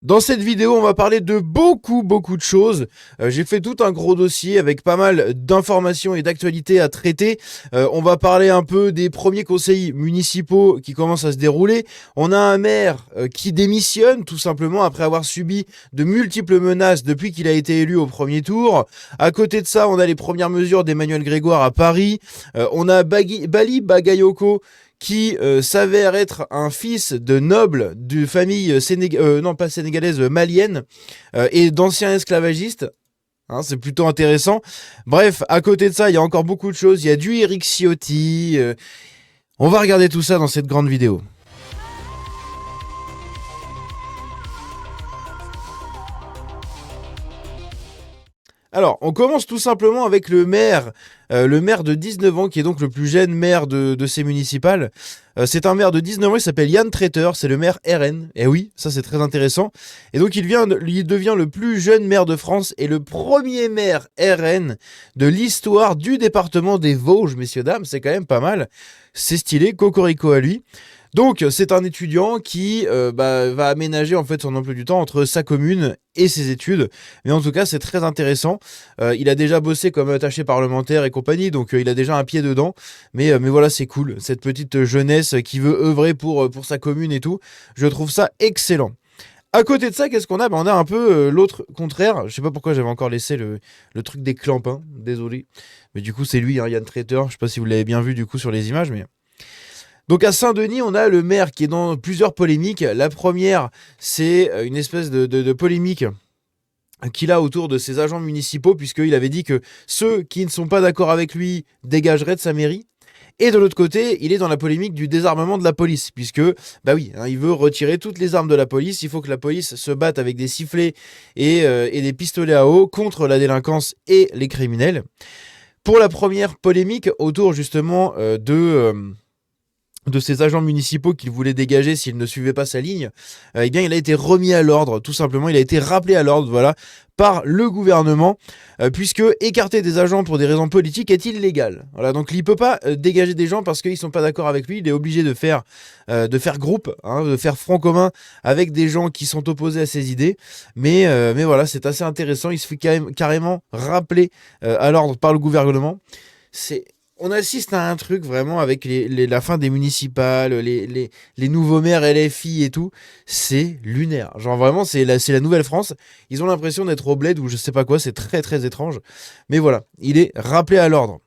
Dans cette vidéo, on va parler de beaucoup de choses. J'ai fait tout un gros dossier avec pas mal d'informations et d'actualités à traiter. On va parler un peu des premiers conseils municipaux qui commencent à se dérouler. On a un maire qui démissionne tout simplement après avoir subi de multiples menaces depuis qu'il a été élu au premier tour. À côté de ça, on a les premières mesures d'Emmanuel Grégoire à Paris. On a Bali Bagayoko qui s'avère être un fils de noble d'une famille non pas sénégalaise, malienne, et d'anciens esclavagistes. Hein, c'est plutôt intéressant. Bref, à côté de ça, il y a encore beaucoup de choses. Il y a du Éric Ciotti. On va regarder tout ça dans cette grande vidéo. Alors, on commence tout simplement avec le maire de 19 ans, qui est donc le plus jeune maire de ces municipales. C'est un maire de 19 ans, il s'appelle Yann Treter, c'est le maire RN. Et oui, ça c'est très intéressant. Et donc il devient le plus jeune maire de France et le premier maire RN de l'histoire du département des Vosges, messieurs, dames. C'est quand même pas mal. C'est stylé, cocorico à lui. Donc, c'est un étudiant qui va aménager en fait son emploi du temps entre sa commune et ses études. Mais en tout cas, c'est très intéressant. Il a déjà bossé comme attaché parlementaire et compagnie, donc il a déjà un pied dedans. Mais voilà, c'est cool. Cette petite jeunesse qui veut œuvrer pour sa commune et tout, je trouve ça excellent. À côté de ça, qu'est-ce qu'on a? On a un peu l'autre contraire. Je sais pas pourquoi j'avais encore laissé le truc des clampins, désolé. Mais du coup, c'est lui, hein, Yann Treter. Je sais pas si vous l'avez bien vu du coup sur les images, mais... Donc à Saint-Denis, on a le maire qui est dans plusieurs polémiques. La première, c'est une espèce de polémique qu'il a autour de ses agents municipaux, puisqu'il avait dit que ceux qui ne sont pas d'accord avec lui dégageraient de sa mairie. Et de l'autre côté, il est dans la polémique du désarmement de la police, puisque, bah oui, hein, il veut retirer toutes les armes de la police. Il faut que la police se batte avec des sifflets et des pistolets à eau contre la délinquance et les criminels. Pour la première polémique autour justement de ces agents municipaux qu'il voulait dégager s'ils ne suivaient pas sa ligne, eh bien, il a été remis à l'ordre, tout simplement. Il a été rappelé à l'ordre, voilà, par le gouvernement, puisque écarter des agents pour des raisons politiques est illégal. Voilà, donc il ne peut pas dégager des gens parce qu'ils ne sont pas d'accord avec lui. Il est obligé de faire groupe, hein, de faire front commun avec des gens qui sont opposés à ses idées. Mais voilà, c'est assez intéressant. Il se fait carrément rappeler à l'ordre par le gouvernement. On assiste à un truc vraiment avec la fin des municipales, les nouveaux maires LFI et tout. C'est lunaire. Genre vraiment, c'est la Nouvelle-France. Ils ont l'impression d'être au bled ou je sais pas quoi. C'est très étrange. Mais voilà, il est rappelé à l'ordre.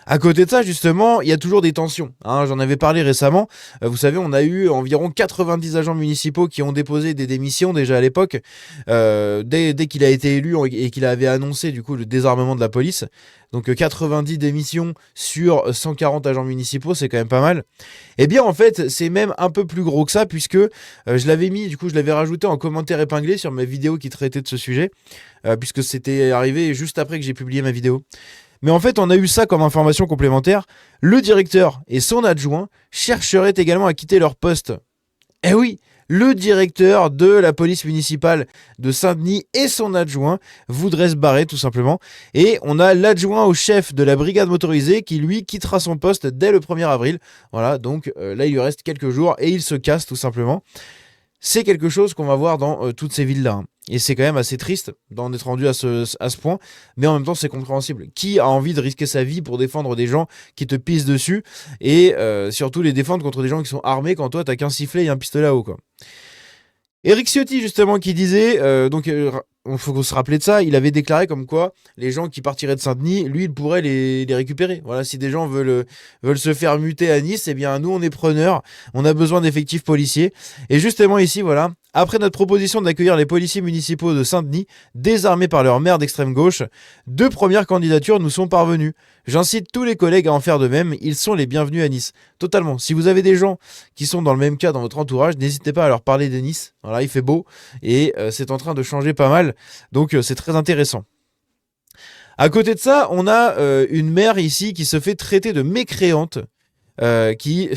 À côté de ça, justement, il y a toujours des tensions. Hein, j'en avais parlé récemment. Vous savez, on a eu environ 90 agents municipaux qui ont déposé des démissions déjà à l'époque, dès qu'il a été élu et qu'il avait annoncé du coup le désarmement de la police. Donc 90 démissions sur 140 agents municipaux, c'est quand même pas mal. Eh bien, en fait, c'est même un peu plus gros que ça, puisque je l'avais rajouté en commentaire épinglé sur ma vidéo qui traitait de ce sujet, puisque c'était arrivé juste après que j'ai publié ma vidéo. Mais en fait, on a eu ça comme information complémentaire. Le directeur et son adjoint chercheraient également à quitter leur poste. Eh oui, le directeur de la police municipale de Saint-Denis et son adjoint voudraient se barrer tout simplement. Et on a l'adjoint au chef de la brigade motorisée qui lui quittera son poste dès le 1er avril. Voilà, donc là il lui reste quelques jours et il se casse tout simplement. C'est quelque chose qu'on va voir dans toutes ces villes-là. Hein. Et c'est quand même assez triste d'en être rendu à ce point, mais en même temps c'est compréhensible. Qui a envie de risquer sa vie pour défendre des gens qui te pissent dessus et surtout les défendre contre des gens qui sont armés quand toi t'as qu'un sifflet et un pistolet à eau, quoi. Éric Ciotti, justement, qui disait, il faut se rappeler de ça, il avait déclaré comme quoi les gens qui partiraient de Saint-Denis, lui, il pourrait les récupérer. Voilà, si des gens veulent se faire muter à Nice, eh bien, nous, on est preneurs, on a besoin d'effectifs policiers. Et justement, ici, voilà, après notre proposition d'accueillir les policiers municipaux de Saint-Denis, désarmés par leur maire d'extrême gauche, 2 premières candidatures nous sont parvenues. J'incite tous les collègues à en faire de même, ils sont les bienvenus à Nice. Totalement. Si vous avez des gens qui sont dans le même cas dans votre entourage, n'hésitez pas à leur parler de Nice. Voilà, il fait beau et c'est en train de changer pas mal, donc c'est très intéressant. À côté de ça, on a une maire ici qui se fait traiter de mécréante, qui...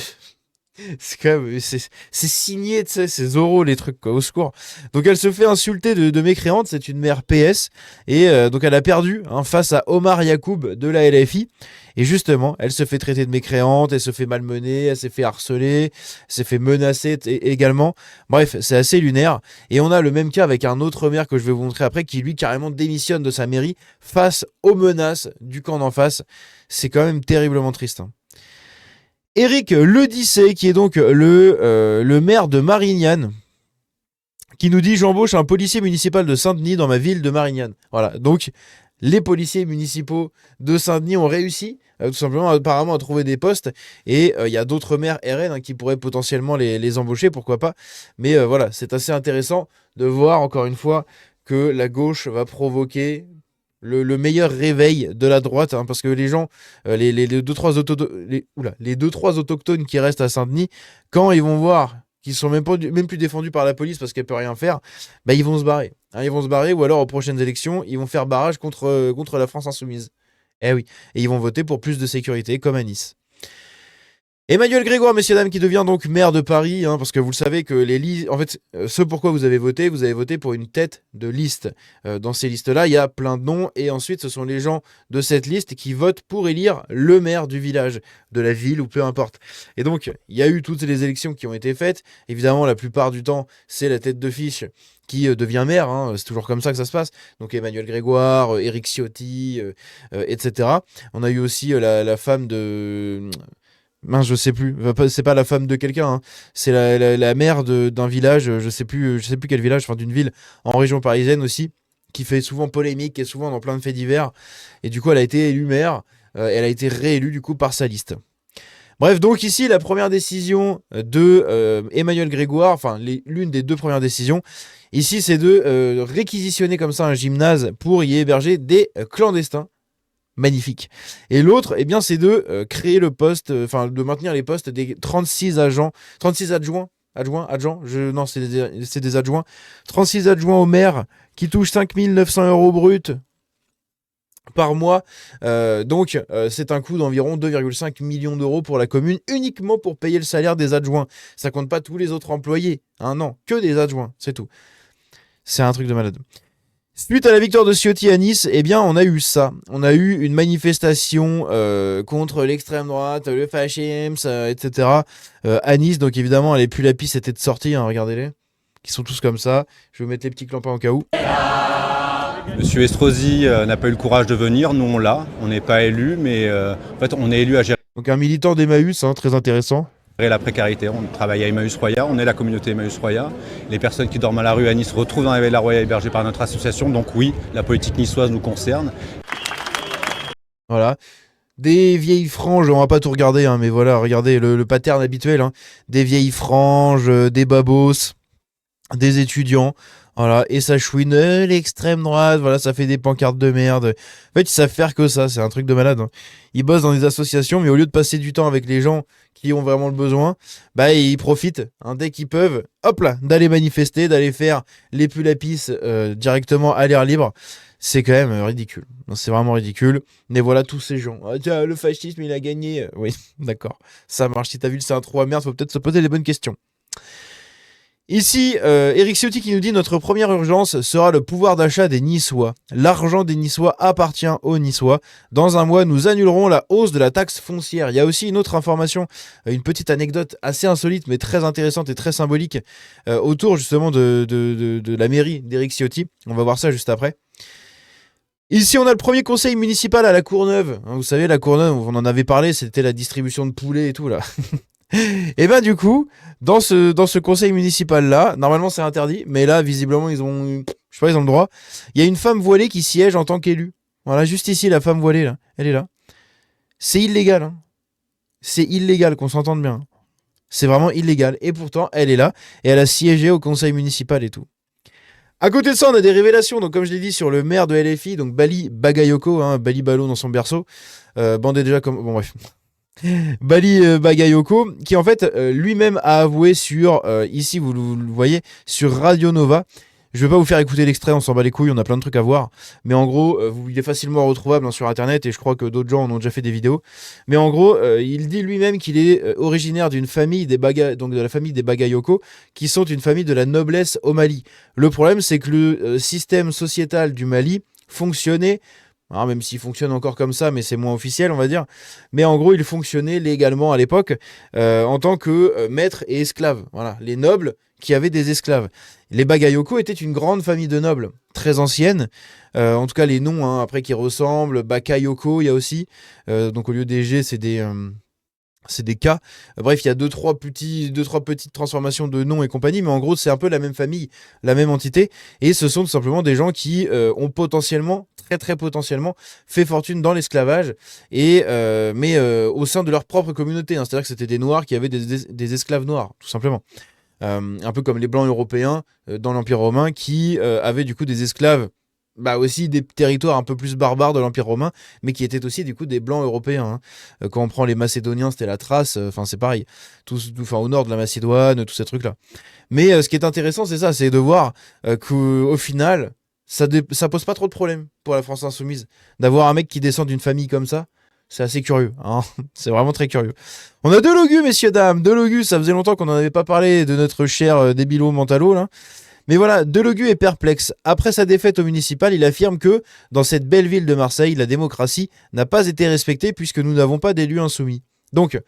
C'est quand même, c'est signé, tu sais, c'est Zorro les trucs, quoi, au secours. Donc elle se fait insulter de mécréante, c'est une mère PS, et donc elle a perdu hein, face à Omar Yacoub de la LFI, et justement, elle se fait traiter de mécréante, elle se fait malmener, elle s'est fait harceler, elle s'est fait menacer également. Bref, c'est assez lunaire, et on a le même cas avec un autre maire que je vais vous montrer après, qui lui carrément démissionne de sa mairie face aux menaces du camp d'en face. C'est quand même terriblement triste, hein. Éric Ledissé, qui est donc le maire de Marignane, qui nous dit: j'embauche un policier municipal de Saint-Denis dans ma ville de Marignane. Voilà, donc les policiers municipaux de Saint-Denis ont réussi tout simplement apparemment à trouver des postes, et il y a d'autres maires RN hein, qui pourraient potentiellement les embaucher, pourquoi pas. Mais voilà, c'est assez intéressant de voir encore une fois que la gauche va provoquer le meilleur réveil de la droite, hein, parce que les gens, les deux, trois les deux, trois autochtones qui restent à Saint-Denis, quand ils vont voir qu'ils sont même plus défendus par la police parce qu'elle peut rien faire, bah, ils vont se barrer. Hein, ils vont se barrer, ou alors aux prochaines élections, ils vont faire barrage contre la France insoumise. Eh oui, et ils vont voter pour plus de sécurité, comme à Nice. Emmanuel Grégoire, messieurs, dames, qui devient donc maire de Paris, hein, parce que vous le savez que les listes. En fait, ce pourquoi vous avez voté pour une tête de liste. Dans ces listes-là, il y a plein de noms, et ensuite, ce sont les gens de cette liste qui votent pour élire le maire du village, de la ville, ou peu importe. Et donc, il y a eu toutes les élections qui ont été faites. Évidemment, la plupart du temps, c'est la tête de fiche qui devient maire, hein, c'est toujours comme ça que ça se passe. Donc Emmanuel Grégoire, Éric Ciotti, etc. On a eu aussi la femme de. Mince, je sais plus. C'est pas la femme de quelqu'un, hein. C'est la mère d'un village, je sais plus quel village, enfin d'une ville en région parisienne aussi, qui fait souvent polémique, qui est souvent dans plein de faits divers. Et du coup, elle a été élue maire. Elle a été réélue du coup par sa liste. Bref, donc ici, la première décision de Emmanuel Grégoire, enfin l'une des deux premières décisions, ici, c'est de réquisitionner comme ça un gymnase pour y héberger des clandestins. Magnifique. Et l'autre, eh bien, c'est de créer le poste, enfin, de maintenir les postes des 36 agents, 36 adjoints, non, c'est des adjoints, 36 adjoints au maire qui touchent 5 900 euros bruts par mois. Donc, c'est un coût d'environ 2,5 millions d'euros pour la commune, uniquement pour payer le salaire des adjoints. Ça compte pas tous les autres employés, hein, non, que des adjoints, c'est tout. C'est un truc de malade. Suite à la victoire de Ciotti à Nice, eh bien, on a eu ça. On a eu une manifestation contre l'extrême droite, le fascisme, etc. À Nice. Donc évidemment, les pulapis étaient de sortie, hein, regardez-les. Qui sont tous comme ça. Je vais vous mettre les petits clampins au cas où. Monsieur Estrosi n'a pas eu le courage de venir, nous on l'a. On n'est pas élu, mais en fait on est élu à gérer Donc un militant d'Emmaüs, hein, très intéressant. la précarité. On travaille à Emmaüs Roya, on est la communauté Emmaüs Roya. Les personnes qui dorment à la rue à Nice se retrouvent dans la Villa Roya hébergées par notre association. Donc oui, la politique niçoise nous concerne. Voilà. Des vieilles franges, on va pas tout regarder, hein, mais voilà, regardez le pattern habituel. Hein. Des vieilles franges, des babos, des étudiants. Voilà, et ça chouine l'extrême droite, voilà, ça fait des pancartes de merde. En fait, ils savent faire que ça, c'est un truc de malade, hein. Ils bossent dans des associations, mais au lieu de passer du temps avec les gens qui ont vraiment le besoin, bah ils profitent, hein, dès qu'ils peuvent, hop là, d'aller manifester, d'aller faire les pulapis directement à l'air libre. C'est quand même ridicule. C'est vraiment ridicule. Mais voilà tous ces gens. Ah, tiens, le fascisme, il a gagné. Oui, d'accord. Ça marche. Si ta ville, c'est un trou à merde, faut peut-être se poser les bonnes questions. Ici, Éric Ciotti qui nous dit: notre première urgence sera le pouvoir d'achat des Niçois. L'argent des Niçois appartient aux Niçois. Dans un mois, nous annulerons la hausse de la taxe foncière. Il y a aussi une autre information, une petite anecdote assez insolite mais très intéressante et très symbolique autour justement de la mairie d'Éric Ciotti. On va voir ça juste après. Ici, on a le premier conseil municipal à la Courneuve. Vous savez, la Courneuve, on en avait parlé, c'était la distribution de poulets et tout là. Et ben du coup, dans ce conseil municipal là, normalement c'est interdit, mais là visiblement ils ont le droit. Il y a une femme voilée qui siège en tant qu'élue. Voilà, juste ici la femme voilée là, elle est là. C'est illégal, hein. C'est illégal, qu'on s'entende bien. C'est vraiment illégal, et pourtant elle est là et elle a siégé au conseil municipal et tout. À côté de ça, on a des révélations, donc comme je l'ai dit, sur le maire de LFI, donc Bali Bagayoko, hein, Bali Balo dans son berceau, bandé déjà comme... Bon bref. Bali Bagayoko, qui en fait lui-même a avoué sur, ici vous le voyez, sur Radio Nova, Je vais pas vous faire écouter l'extrait, on s'en bat les couilles, on a plein de trucs à voir. Mais en gros, il est facilement retrouvable sur internet et je crois que d'autres gens en ont déjà fait des vidéos. Mais en gros, il dit lui-même qu'il est originaire d'une famille donc de la famille des Bagayoko, qui sont une famille de la noblesse au Mali. Le problème, c'est que le système sociétal du Mali fonctionnait. Alors, même s'il fonctionne encore comme ça, mais c'est moins officiel, on va dire. Mais en gros, il fonctionnait légalement à l'époque en tant que maître et esclave. Voilà, les nobles qui avaient des esclaves. Les Bagayoko étaient une grande famille de nobles, très ancienne. En tout cas, les noms, hein, après, qui ressemblent. Bakayoko, il y a aussi. Donc, au lieu des G, c'est des cas. Bref, il y a deux, trois petites transformations de noms et compagnie, mais en gros, c'est un peu la même famille, la même entité. Et ce sont tout simplement des gens qui ont potentiellement, très très potentiellement, fait fortune dans l'esclavage, mais au sein de leur propre communauté. Hein. C'est-à-dire que c'était des Noirs qui avaient des esclaves noirs, tout simplement. Un peu comme les Blancs européens dans l'Empire romain qui avaient du coup des esclaves. Bah aussi des territoires un peu plus barbares de l'Empire romain, mais qui étaient aussi du coup des blancs europééens. Hein. Quand on prend les Macédoniens, c'était la Thrace, enfin c'est pareil. Au nord de la Macédoine, tous ces trucs-là. Mais ce qui est intéressant, c'est ça, c'est de voir qu'au final, ça pose pas trop de problèmes pour la France insoumise. D'avoir un mec qui descend d'une famille comme ça, c'est assez curieux. Hein. C'est vraiment très curieux. On a Delogu, messieurs, dames. Delogu, ça faisait longtemps qu'on n'en avait pas parlé de notre cher débilo mentalo, là. Mais voilà, Delogu est perplexe. Après sa défaite au municipal, il affirme que, dans cette belle ville de Marseille, la démocratie n'a pas été respectée puisque nous n'avons pas d'élus insoumis. Donc,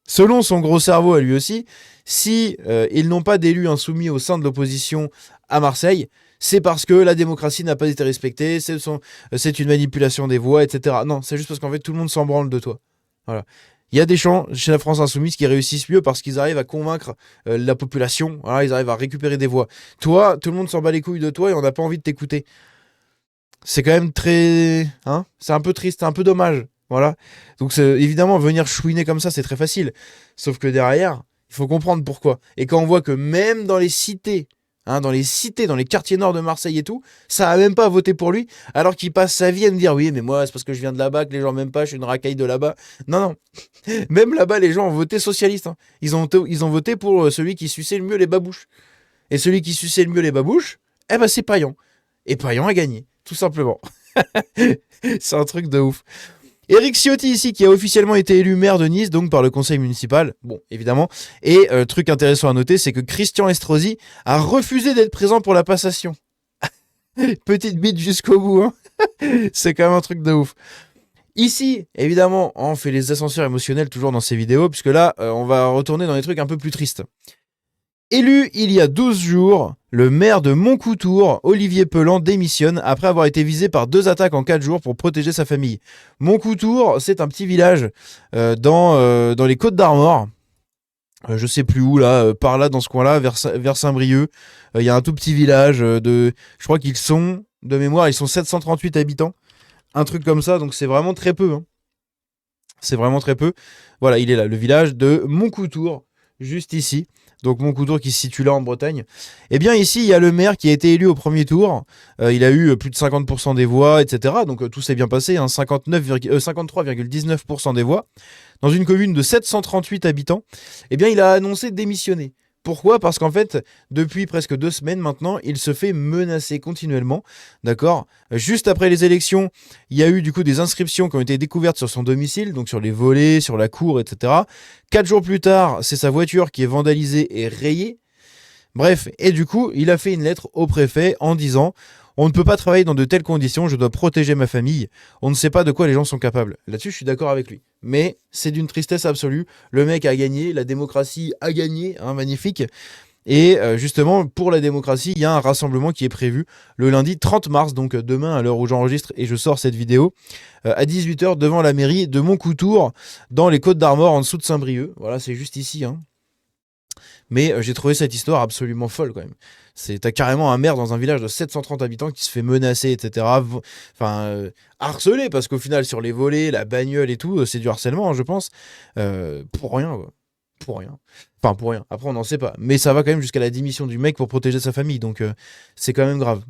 selon son gros cerveau à lui aussi, si ils n'ont pas d'élus insoumis au sein de l'opposition à Marseille, c'est parce que la démocratie n'a pas été respectée, c'est une manipulation des voix, etc. Non, c'est juste parce qu'en fait, tout le monde s'en branle de toi. Voilà. Il y a des gens chez la France Insoumise qui réussissent mieux parce qu'ils arrivent à convaincre la population. Voilà, ils arrivent à récupérer des voix. Toi, tout le monde s'en bat les couilles de toi et on n'a pas envie de t'écouter. C'est quand même très... Hein, c'est un peu triste, c'est un peu dommage. Voilà. Donc évidemment, venir chouiner comme ça, c'est très facile. Sauf que derrière, il faut comprendre pourquoi. Et quand on voit que même dans les cités, dans les quartiers nord de Marseille et tout, ça a même pas voté pour lui, alors qu'il passe sa vie à me dire oui, mais moi, c'est parce que je viens de là-bas que les gens m'aiment pas, je suis une racaille de là-bas. Non. Même là-bas, les gens ont voté socialiste. Hein. Ils ont voté pour celui qui suçait le mieux les babouches. Et celui qui suçait le mieux les babouches, c'est Payan. Et Payan a gagné, tout simplement. C'est un truc de ouf. Éric Ciotti ici, qui a officiellement été élu maire de Nice, donc par le conseil municipal, bon, évidemment. Et truc intéressant à noter, c'est que Christian Estrosi a refusé d'être présent pour la passation. Petite bite jusqu'au bout, hein. C'est quand même un truc de ouf. Ici, évidemment, on fait les ascenseurs émotionnels toujours dans ces vidéos, puisque là, on va retourner dans des trucs un peu plus tristes. Élu il y a 12 jours, le maire de Montcoutour, Olivier Pelan, démissionne après avoir été visé par 2 attaques en 4 jours pour protéger sa famille. Montcoutour, c'est un petit village dans les Côtes d'Armor. Je sais plus où, là, par là, dans ce coin-là, vers Saint-Brieuc. Il y a un tout petit village je crois qu'ils sont, de mémoire, ils sont 738 habitants. Un truc comme ça, donc c'est vraiment très peu. Hein. C'est vraiment très peu. Voilà, il est là, le village de Montcoutour, juste ici. Donc Montcoutour qui se situe là en Bretagne. Eh bien ici, il y a le maire qui a été élu au premier tour. Il a eu plus de 50% des voix, etc. Donc tout s'est bien passé, hein, 53,19% des voix. Dans une commune de 738 habitants, eh bien il a annoncé démissionner. Pourquoi ? Parce qu'en fait, depuis presque 2 semaines maintenant, il se fait menacer continuellement. D'accord ? Juste après les élections, il y a eu du coup des inscriptions qui ont été découvertes sur son domicile, donc sur les volets, sur la cour, etc. 4 jours plus tard, c'est sa voiture qui est vandalisée et rayée. Bref, et du coup, il a fait une lettre au préfet en disant « On ne peut pas travailler dans de telles conditions, je dois protéger ma famille. On ne sait pas de quoi les gens sont capables. » Là-dessus, je suis d'accord avec lui. Mais c'est d'une tristesse absolue. Le mec a gagné, la démocratie a gagné, hein, magnifique. Et justement, pour la démocratie, il y a un rassemblement qui est prévu le lundi 30 mars, donc demain à l'heure où j'enregistre et je sors cette vidéo, à 18h devant la mairie de Montcoutour, dans les Côtes d'Armor, en dessous de Saint-Brieuc. Voilà, c'est juste ici, hein. Mais j'ai trouvé cette histoire absolument folle quand même. T'as carrément un maire dans un village de 730 habitants qui se fait menacer, etc. Harceler, parce qu'au final, sur les volets, la bagnole et tout, c'est du harcèlement, hein, je pense. Pour rien, quoi. Pour rien. Enfin, pour rien. Après, on n'en sait pas. Mais ça va quand même jusqu'à la démission du mec pour protéger sa famille. Donc, c'est quand même grave.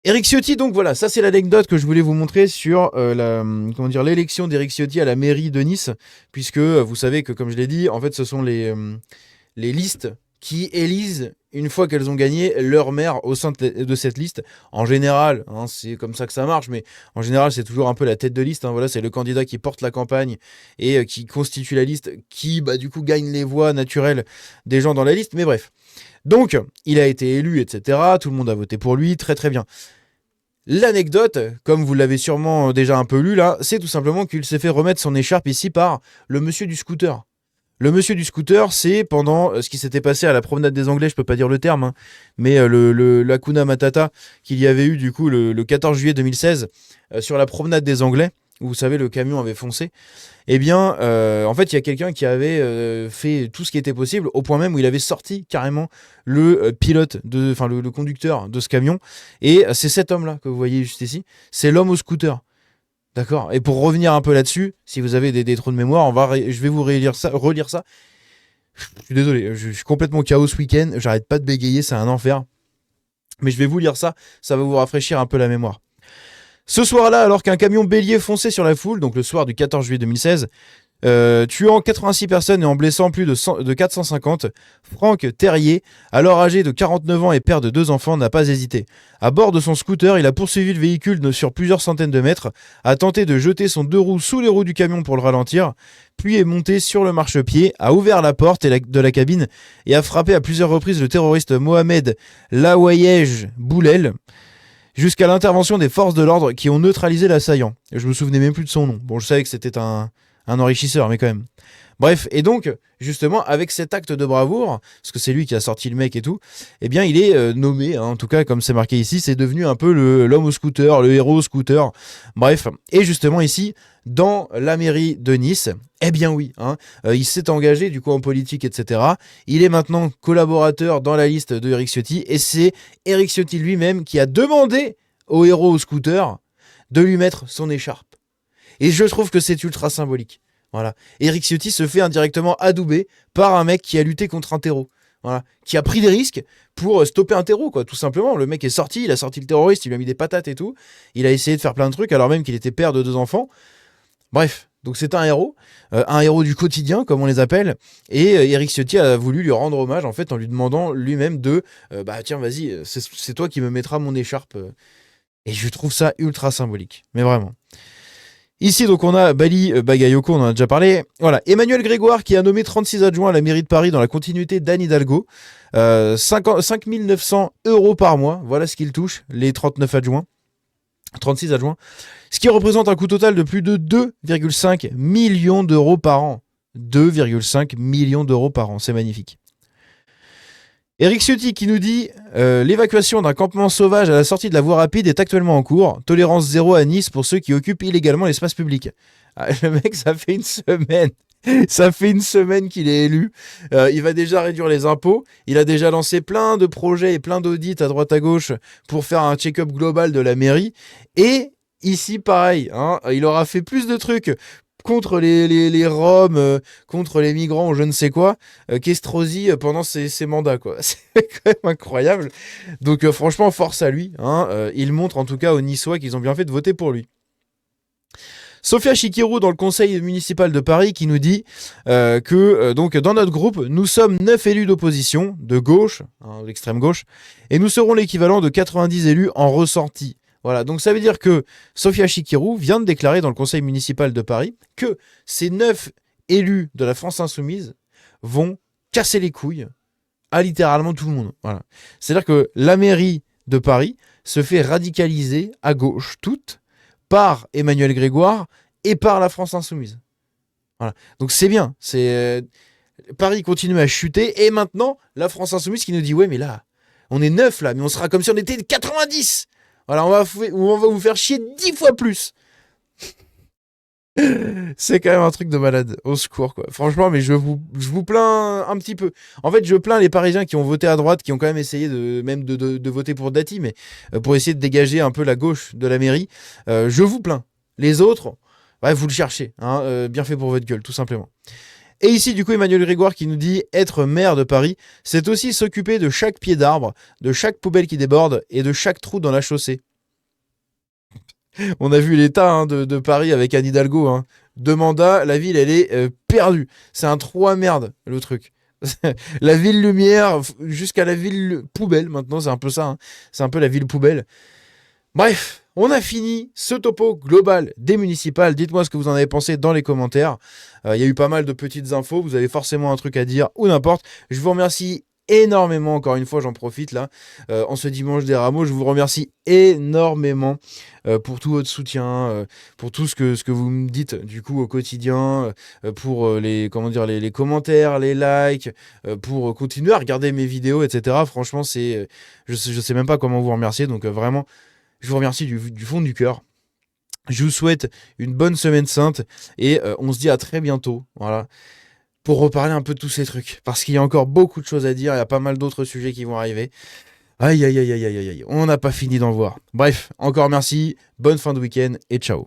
Éric Ciotti, donc voilà, ça c'est l'anecdote que je voulais vous montrer sur l'élection d'Éric Ciotti à la mairie de Nice. Puisque vous savez que, comme je l'ai dit, en fait, ce sont les listes qui élisent, une fois qu'elles ont gagné, leur maire au sein de cette liste. En général, hein, c'est comme ça que ça marche, mais en général, c'est toujours un peu la tête de liste. Hein, voilà, c'est le candidat qui porte la campagne et qui constitue la liste, qui, du coup, gagne les voix naturelles des gens dans la liste. Mais bref. Donc, il a été élu, etc. Tout le monde a voté pour lui, très très bien. L'anecdote, comme vous l'avez sûrement déjà un peu lu là, c'est tout simplement qu'il s'est fait remettre son écharpe ici par le monsieur du scooter. Le monsieur du scooter, c'est pendant ce qui s'était passé à la promenade des Anglais, je peux pas dire le terme, hein, mais l'Hakuna Matata qu'il y avait eu du coup le 14 juillet 2016 sur la promenade des Anglais, où vous savez le camion avait foncé. Eh bien, en fait, il y a quelqu'un qui avait fait tout ce qui était possible, au point même où il avait sorti carrément le pilote, enfin le conducteur de ce camion. Et c'est cet homme-là que vous voyez juste ici, c'est l'homme au scooter. D'accord. Et pour revenir un peu là-dessus, si vous avez des trous de mémoire, je vais vous relire ça. Je suis désolé, je suis complètement chaos ce week-end, j'arrête pas de bégayer, c'est un enfer. Mais je vais vous lire ça, ça va vous rafraîchir un peu la mémoire. Ce soir-là, alors qu'un camion bélier fonçait sur la foule, donc le soir du 14 juillet 2016, tuant 86 personnes et en blessant plus de 450, Franck Terrier, alors âgé de 49 ans et père de 2 enfants, n'a pas hésité. À bord de son scooter, il a poursuivi le véhicule sur plusieurs centaines de mètres, a tenté de jeter son 2 roues sous les roues du camion pour le ralentir, puis est monté sur le marchepied, a ouvert la porte de la cabine et a frappé à plusieurs reprises le terroriste Mohamed Lawayej Boulel, jusqu'à l'intervention des forces de l'ordre qui ont neutralisé l'assaillant. Je me souvenais même plus de son nom. Bon, je savais que c'était un enrichisseur, mais quand même. Bref, et donc, justement, avec cet acte de bravoure, parce que c'est lui qui a sorti le mec et tout, eh bien, il est nommé, hein, en tout cas, comme c'est marqué ici, c'est devenu un peu l'homme au scooter, le héros au scooter. Bref, et justement, ici, dans la mairie de Nice, eh bien oui, hein, il s'est engagé, du coup, en politique, etc. Il est maintenant collaborateur dans la liste de Éric Ciotti, et c'est Éric Ciotti lui-même qui a demandé au héros au scooter de lui mettre son écharpe. Et je trouve que c'est ultra symbolique. Voilà. Éric Ciotti se fait indirectement adouber par un mec qui a lutté contre un terreau. Voilà. Qui a pris des risques pour stopper un terreau, quoi, tout simplement. Le mec est sorti, il a sorti le terroriste, il lui a mis des patates et tout. Il a essayé de faire plein de trucs, alors même qu'il était père de 2 enfants. Bref, donc c'est un héros du quotidien, comme on les appelle. Et Éric Ciotti a voulu lui rendre hommage, en fait, en lui demandant lui-même de tiens, vas-y, c'est toi qui me mettras mon écharpe. Et je trouve ça ultra symbolique. Mais vraiment. Ici, donc, on a Bali Bagayoko, on en a déjà parlé. Voilà, Emmanuel Grégoire qui a nommé 36 adjoints à la mairie de Paris dans la continuité d'Anne Hidalgo. 5 900 € par mois, voilà ce qu'il touche, les 39 adjoints. 36 adjoints. Ce qui représente un coût total de plus de 2,5 millions d'euros par an. 2,5 millions d'euros par an, c'est magnifique. Éric Ciotti qui nous dit l'évacuation d'un campement sauvage à la sortie de la voie rapide est actuellement en cours. Tolérance zéro à Nice pour ceux qui occupent illégalement l'espace public. Ah, le mec, ça fait une semaine. Ça fait une semaine qu'il est élu. Il va déjà réduire les impôts. Il a déjà lancé plein de projets et plein d'audits à droite à gauche pour faire un check-up global de la mairie. Et ici, pareil, hein, il aura fait plus de trucs contre les Roms, contre les migrants ou je ne sais quoi, qu'Estrosi pendant ses mandats, quoi. C'est quand même incroyable. Donc franchement, force à lui. Hein, il montre en tout cas aux Niçois qu'ils ont bien fait de voter pour lui. Sophia Chikirou dans le conseil municipal de Paris qui nous dit que donc dans notre groupe, nous sommes 9 élus d'opposition, de gauche, hein, l'extrême gauche, et nous serons l'équivalent de 90 élus en ressorti. Voilà, donc ça veut dire que Sophia Chikirou vient de déclarer dans le conseil municipal de Paris que ces 9 élus de la France Insoumise vont casser les couilles à littéralement tout le monde. Voilà. C'est-à-dire que la mairie de Paris se fait radicaliser à gauche toute par Emmanuel Grégoire et par la France Insoumise. Voilà. Donc c'est bien. Paris continue à chuter et maintenant la France Insoumise qui nous dit ouais mais là on est 9 là mais on sera comme si on était 90. Voilà, on va vous faire chier 10 fois plus. C'est quand même un truc de malade. Au secours, quoi. Franchement, mais je vous plains un petit peu. En fait, je plains les Parisiens qui ont voté à droite, qui ont quand même essayé de voter pour Dati, mais pour essayer de dégager un peu la gauche de la mairie. Je vous plains. Les autres, ouais, vous le cherchez. Hein, bien fait pour votre gueule, tout simplement. Et ici, du coup, Emmanuel Grégoire qui nous dit être maire de Paris, c'est aussi s'occuper de chaque pied d'arbre, de chaque poubelle qui déborde et de chaque trou dans la chaussée. On a vu l'état de Paris avec Anne Hidalgo. Hein. 2 mandats, la ville, elle est perdue. C'est un trou à merde, le truc. La ville lumière jusqu'à la ville poubelle, maintenant, c'est un peu ça. Hein. C'est un peu la ville poubelle. Bref, on a fini ce topo global des municipales. Dites-moi ce que vous en avez pensé dans les commentaires. Il y a eu pas mal de petites infos. Vous avez forcément un truc à dire ou n'importe. Je vous remercie énormément, encore une fois, j'en profite là, en ce dimanche des Rameaux. Je vous remercie énormément pour tout votre soutien, pour tout ce que vous me dites du coup au quotidien, pour les commentaires, les likes, pour continuer à regarder mes vidéos, etc. Franchement, je sais même pas comment vous remercier. Donc vraiment. Je vous remercie du fond du cœur. Je vous souhaite une bonne semaine sainte et on se dit à très bientôt. Voilà. Pour reparler un peu de tous ces trucs. Parce qu'il y a encore beaucoup de choses à dire. Il y a pas mal d'autres sujets qui vont arriver. Aïe, aïe, aïe, aïe, aïe, aïe. On n'a pas fini d'en voir. Bref, encore merci. Bonne fin de week-end et ciao.